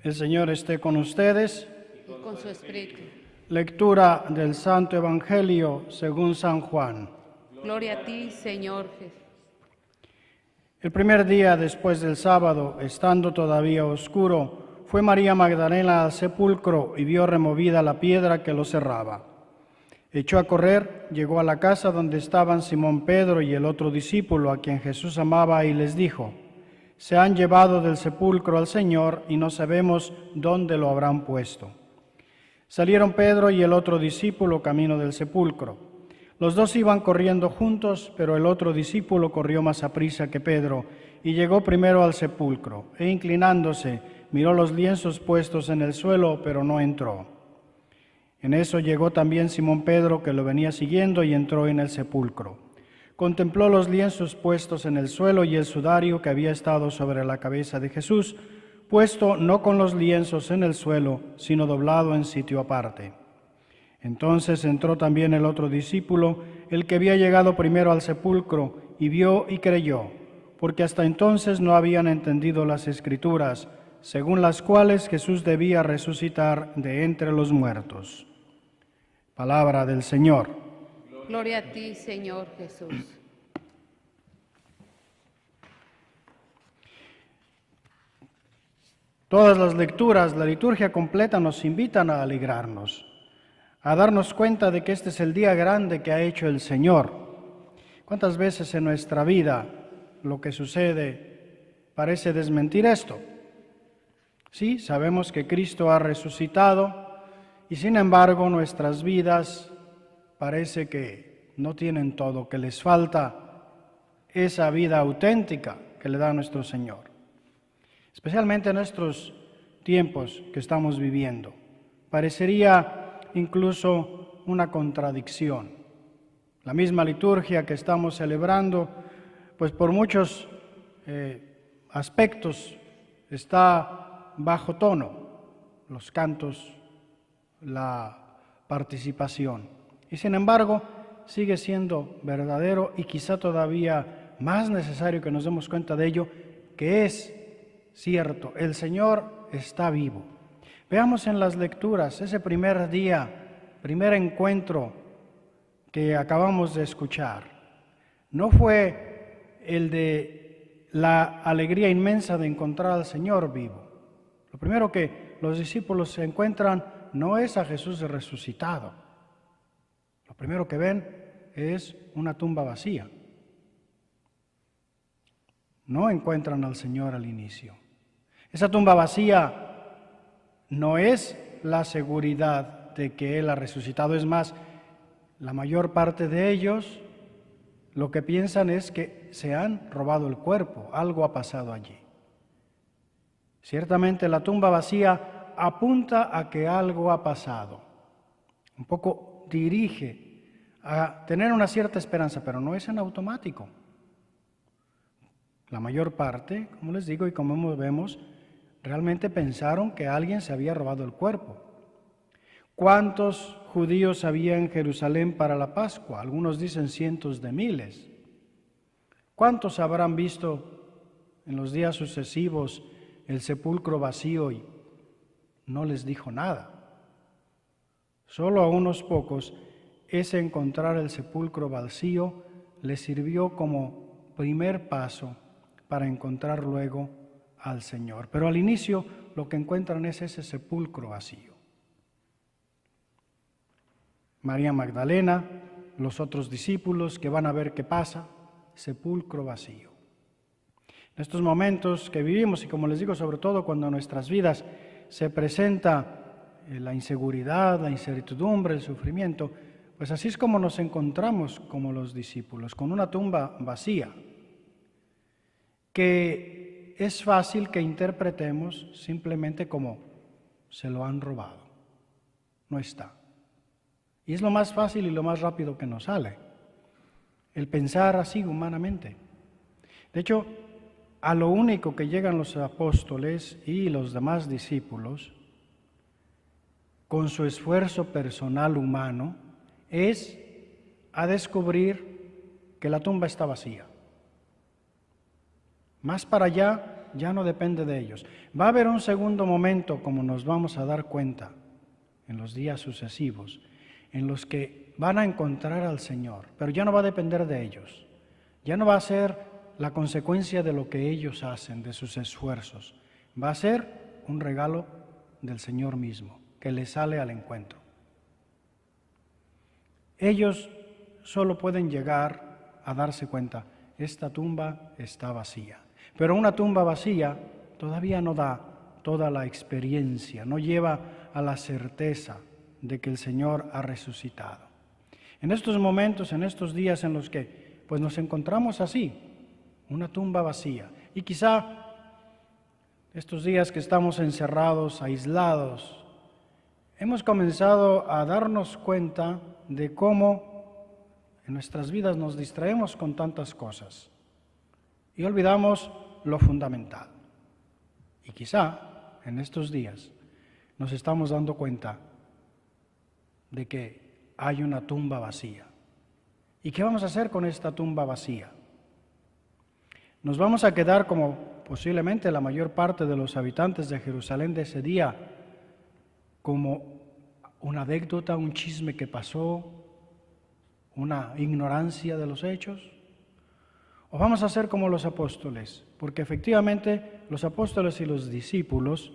El Señor esté con ustedes. Y con su espíritu. Lectura del Santo Evangelio según San Juan. Gloria a ti, Señor Jesús. El primer día después del sábado, estando todavía oscuro, fue María Magdalena al sepulcro y vio removida la piedra que lo cerraba. Echó a correr, llegó a la casa donde estaban Simón Pedro y el otro discípulo a quien Jesús amaba y les dijo: Se han llevado del sepulcro al Señor y no sabemos dónde lo habrán puesto. Salieron Pedro y el otro discípulo camino del sepulcro. Los dos iban corriendo juntos, pero el otro discípulo corrió más aprisa que Pedro y llegó primero al sepulcro, e inclinándose, miró los lienzos puestos en el suelo, pero no entró. En eso llegó también Simón Pedro, que lo venía siguiendo, y entró en el sepulcro. Contempló los lienzos puestos en el suelo y el sudario que había estado sobre la cabeza de Jesús, puesto no con los lienzos en el suelo, sino doblado en sitio aparte. Entonces entró también el otro discípulo, el que había llegado primero al sepulcro, y vio y creyó, porque hasta entonces no habían entendido las Escrituras, según las cuales Jesús debía resucitar de entre los muertos. Palabra del Señor. Gloria a ti, Señor Jesús. Todas las lecturas, la liturgia completa nos invitan a alegrarnos, a darnos cuenta de que este es el día grande que ha hecho el Señor. ¿Cuántas veces en nuestra vida lo que sucede parece desmentir esto? Sí, sabemos que Cristo ha resucitado y sin embargo nuestras vidas parece que no tienen todo, que les falta esa vida auténtica que le da nuestro Señor. Especialmente en estos tiempos que estamos viviendo. Parecería incluso una contradicción. La misma liturgia que estamos celebrando, pues por muchos aspectos está bajo tono, los cantos, la participación. Y sin embargo, sigue siendo verdadero y quizá todavía más necesario que nos demos cuenta de ello, que es cierto, el Señor está vivo. Veamos en las lecturas ese primer día, primer encuentro que acabamos de escuchar. No fue el de la alegría inmensa de encontrar al Señor vivo. Lo primero que los discípulos se encuentran no es a Jesús resucitado. Lo primero que ven es una tumba vacía. No encuentran al Señor al inicio. Esa tumba vacía no es la seguridad de que Él ha resucitado. Es más, la mayor parte de ellos lo que piensan es que se han robado el cuerpo, algo ha pasado allí. Ciertamente la tumba vacía apunta a que algo ha pasado. Un poco dirige a tener una cierta esperanza, pero no es en automático. La mayor parte, como les digo y como vemos, realmente pensaron que alguien se había robado el cuerpo. ¿Cuántos judíos había en Jerusalén para la Pascua? Algunos dicen cientos de miles. ¿Cuántos habrán visto en los días sucesivos el sepulcro vacío y no les dijo nada? Solo a unos pocos ese encontrar el sepulcro vacío les sirvió como primer paso para encontrar luego al Señor. Pero al inicio lo que encuentran es ese sepulcro vacío. María Magdalena, los otros discípulos que van a ver qué pasa, sepulcro vacío. En estos momentos que vivimos, y como les digo, sobre todo cuando en nuestras vidas se presenta la inseguridad, la incertidumbre, el sufrimiento, pues así es como nos encontramos como los discípulos, con una tumba vacía, que es fácil que interpretemos simplemente como se lo han robado, no está. Y es lo más fácil y lo más rápido que nos sale, el pensar así humanamente. De hecho, a lo único que llegan los apóstoles y los demás discípulos, con su esfuerzo personal humano, es a descubrir que la tumba está vacía. Más para allá ya no depende de ellos. Va a haber un segundo momento, como nos vamos a dar cuenta en los días sucesivos, en los que van a encontrar al Señor, pero ya no va a depender de ellos. Ya no va a ser la consecuencia de lo que ellos hacen, de sus esfuerzos. Va a ser un regalo del Señor mismo, que les sale al encuentro. Ellos solo pueden llegar a darse cuenta, esta tumba está vacía. Pero una tumba vacía todavía no da toda la experiencia, no lleva a la certeza de que el Señor ha resucitado. En estos momentos, en estos días en los que pues nos encontramos así, una tumba vacía, y quizá estos días que estamos encerrados, aislados, hemos comenzado a darnos cuenta de cómo en nuestras vidas nos distraemos con tantas cosas y olvidamos lo fundamental. Y quizá en estos días nos estamos dando cuenta de que hay una tumba vacía. ¿Y qué vamos a hacer con esta tumba vacía? Nos vamos a quedar como posiblemente la mayor parte de los habitantes de Jerusalén de ese día, como una anécdota, un chisme que pasó, una ignorancia de los hechos. ¿O vamos a ser como los apóstoles? Porque efectivamente los apóstoles y los discípulos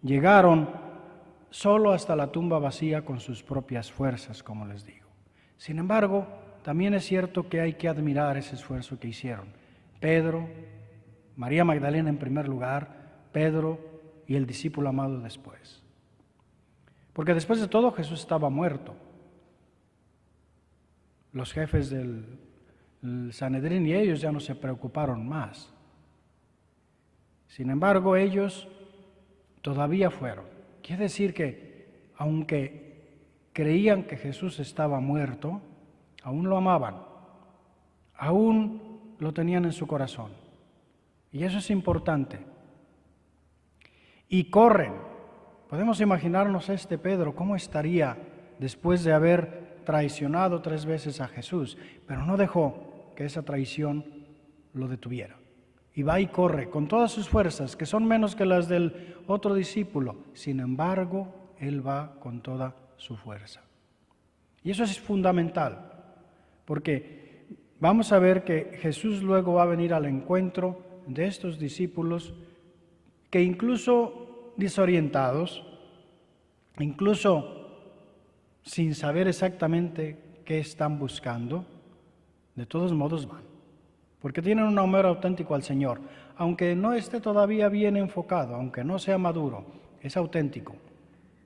llegaron solo hasta la tumba vacía con sus propias fuerzas, como les digo. Sin embargo, también es cierto que hay que admirar ese esfuerzo que hicieron. Pedro, María Magdalena en primer lugar, Pedro y el discípulo amado después. Porque después de todo Jesús estaba muerto. Los jefes del Sanedrín y ellos ya no se preocuparon más. Sin embargo, ellos todavía fueron. Quiere decir que, aunque creían que Jesús estaba muerto, aún lo amaban, aún lo tenían en su corazón. Y eso es importante. Y corren. Podemos imaginarnos a este Pedro, cómo estaría después de haber traicionado 3 veces a Jesús, pero no dejó que esa traición lo detuviera. Y va y corre con todas sus fuerzas, que son menos que las del otro discípulo. Sin embargo, él va con toda su fuerza. Y eso es fundamental, porque vamos a ver que Jesús luego va a venir al encuentro de estos discípulos que incluso desorientados, incluso sin saber exactamente qué están buscando, de todos modos van, porque tienen un amor auténtico al Señor, aunque no esté todavía bien enfocado, aunque no sea maduro, es auténtico.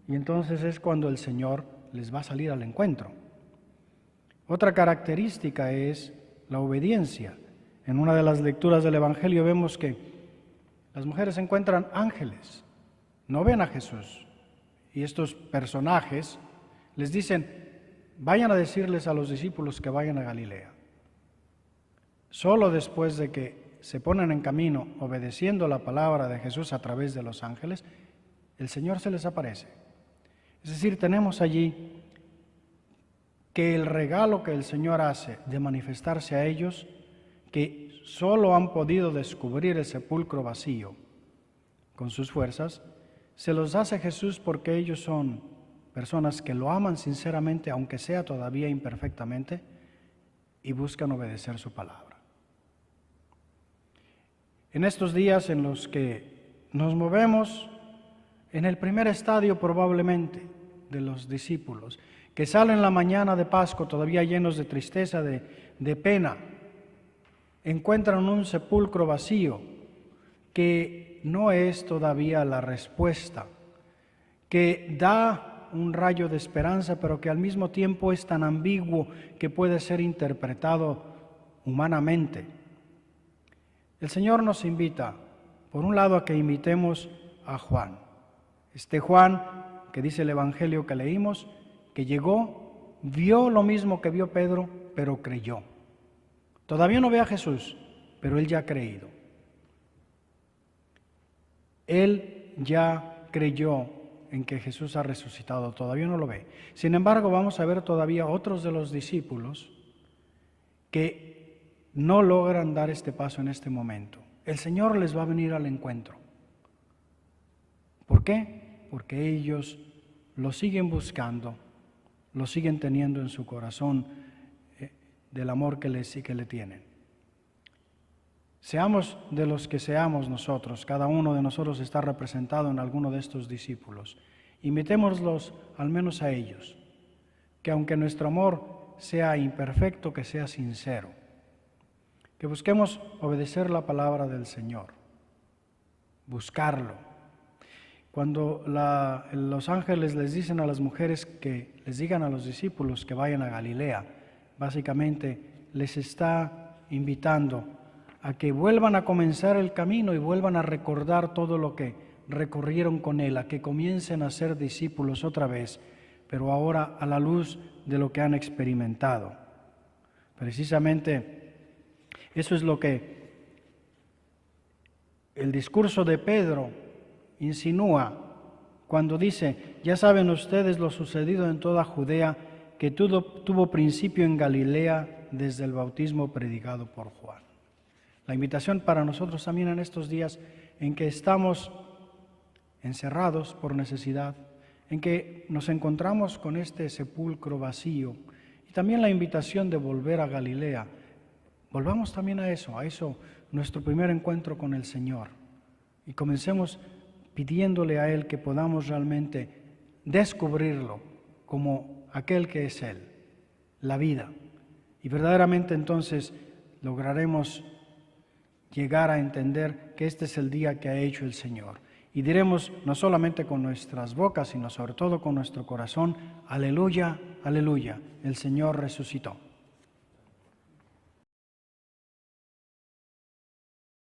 Y entonces es cuando el Señor les va a salir al encuentro. Otra característica es la obediencia. En una de las lecturas del Evangelio vemos que las mujeres encuentran ángeles, no ven a Jesús, y estos personajes les dicen, vayan a decirles a los discípulos que vayan a Galilea. Solo después de que se ponen en camino obedeciendo la palabra de Jesús a través de los ángeles, el Señor se les aparece. Es decir, tenemos allí que el regalo que el Señor hace de manifestarse a ellos, que solo han podido descubrir el sepulcro vacío con sus fuerzas, se los hace Jesús porque ellos son personas que lo aman sinceramente, aunque sea todavía imperfectamente, y buscan obedecer su palabra. En estos días en los que nos movemos en el primer estadio probablemente de los discípulos, que salen la mañana de Pascua todavía llenos de tristeza, de pena, encuentran un sepulcro vacío que no es todavía la respuesta, que da un rayo de esperanza, pero que al mismo tiempo es tan ambiguo que puede ser interpretado humanamente. El Señor nos invita, por un lado, a que imitemos a Juan. Este Juan, que dice el Evangelio que leímos, que llegó, vio lo mismo que vio Pedro, pero creyó. Todavía no ve a Jesús, pero él ya ha creído. Él ya creyó en que Jesús ha resucitado, todavía no lo ve. Sin embargo, vamos a ver todavía otros de los discípulos que no logran dar este paso en este momento. el Señor les va a venir al encuentro. ¿Por qué? Porque ellos lo siguen buscando, lo siguen teniendo en su corazón del amor que le tienen. Seamos de los que seamos nosotros, cada uno de nosotros está representado en alguno de estos discípulos. Imitémoslos al menos a ellos, que aunque nuestro amor sea imperfecto, que sea sincero, que busquemos obedecer la palabra del Señor, buscarlo. Cuando los ángeles les dicen a las mujeres que les digan a los discípulos que vayan a Galilea, básicamente les está invitando a que vuelvan a comenzar el camino y vuelvan a recordar todo lo que recorrieron con Él, a que comiencen a ser discípulos otra vez, pero ahora a la luz de lo que han experimentado. Precisamente eso es lo que el discurso de Pedro insinúa cuando dice: ya saben ustedes lo sucedido en toda Judea, que tuvo principio en Galilea desde el bautismo predicado por Juan. La invitación para nosotros también en estos días en que estamos encerrados por necesidad, en que nos encontramos con este sepulcro vacío, y también la invitación de volver a Galilea. Volvamos también a eso, nuestro primer encuentro con el Señor, y comencemos pidiéndole a Él que podamos realmente descubrirlo como aquel que es Él, la vida, y verdaderamente entonces lograremos llegar a entender que este es el día que ha hecho el Señor. Y diremos no solamente con nuestras bocas, sino sobre todo con nuestro corazón: aleluya, aleluya, el Señor resucitó.